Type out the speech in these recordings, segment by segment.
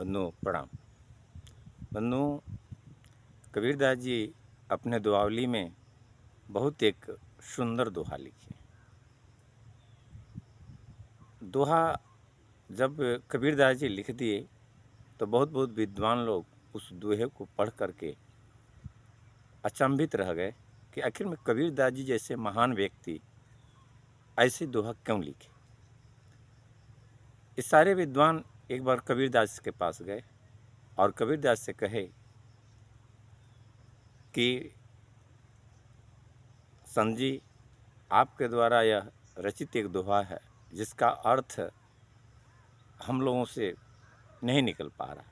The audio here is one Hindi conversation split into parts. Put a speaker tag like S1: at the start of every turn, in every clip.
S1: बंधुओं प्रणाम। बंधुओं, कबीरदास जी अपने दुआवली में बहुत एक सुंदर दोहा लिखे। दोहा जब कबीरदास जी लिख दिए तो बहुत विद्वान लोग उस दोहे को पढ़ करके अचंभित रह गए कि आखिर में कबीरदास जी जैसे महान व्यक्ति ऐसे दोहा क्यों लिखे। ये सारे विद्वान एक बार कबीरदास के पास गए और कबीरदास से कहे कि संत जी, आपके द्वारा यह रचित एक दोहा है जिसका अर्थ हम लोगों से नहीं निकल पा रहा।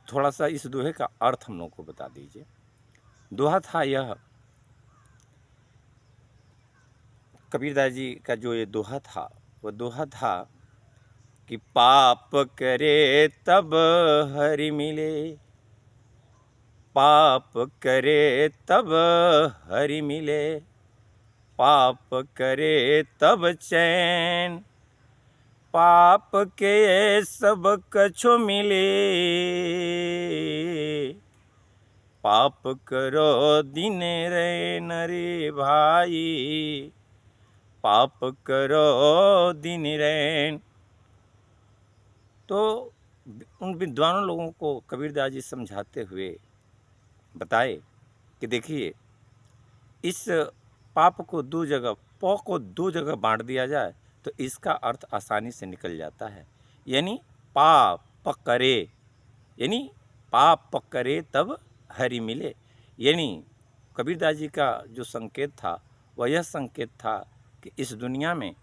S1: थोड़ा सा इस दोहे का अर्थ हम लोगों को बता दीजिए। दोहा था यह, कबीरदास जी का जो ये दोहा था वह दोहा था कि पाप करे तब हरि मिले, पाप करे तब हरि मिले, पाप करे तब चैन, पाप के सब कछु मिले, पाप करो दिन रैन रे भाई, पाप करो दिन रैन। तो उन विद्वानों लोगों को कबीरदास जी समझाते हुए बताए कि देखिए, इस पाप को दो जगह, पौ को दो जगह बांट दिया जाए तो इसका अर्थ आसानी से निकल जाता है। यानी पाप करे, यानी पाप करे तब हरि मिले। यानी कबीरदास जी का जो संकेत था वह यह संकेत था कि इस दुनिया में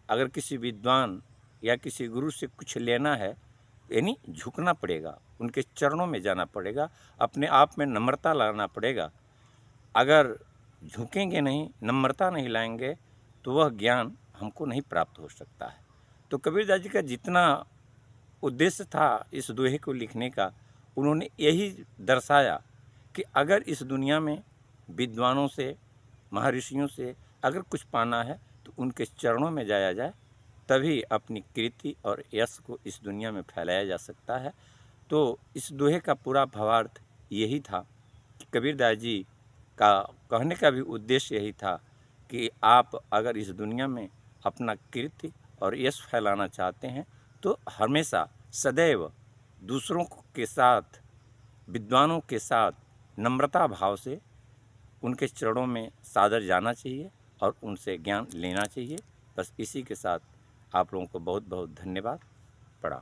S1: अगर किसी विद्वान या किसी गुरु से कुछ लेना है, यानी झुकना पड़ेगा, उनके चरणों में जाना पड़ेगा, अपने आप में नम्रता लाना पड़ेगा। अगर झुकेंगे नहीं, नम्रता नहीं लाएंगे तो वह ज्ञान हमको नहीं प्राप्त हो सकता है। तो कबीरदास जी का जितना उद्देश्य था इस दोहे को लिखने का, उन्होंने यही दर्शाया कि अगर इस दुनिया में विद्वानों से, महर्षियों से अगर कुछ पाना है तो उनके चरणों में जाया जाए, तभी अपनी कीर्ति और यश को इस दुनिया में फैलाया जा सकता है। तो इस दोहे का पूरा भावार्थ यही था कि कबीरदास जी का कहने का भी उद्देश्य यही था कि आप अगर इस दुनिया में अपना कीर्ति और यश फैलाना चाहते हैं तो हमेशा सदैव दूसरों के साथ, विद्वानों के साथ नम्रता भाव से उनके चरणों में सादर जाना चाहिए और उनसे ज्ञान लेना चाहिए। बस इसी के साथ आप लोगों को बहुत बहुत धन्यवाद। प्रणाम।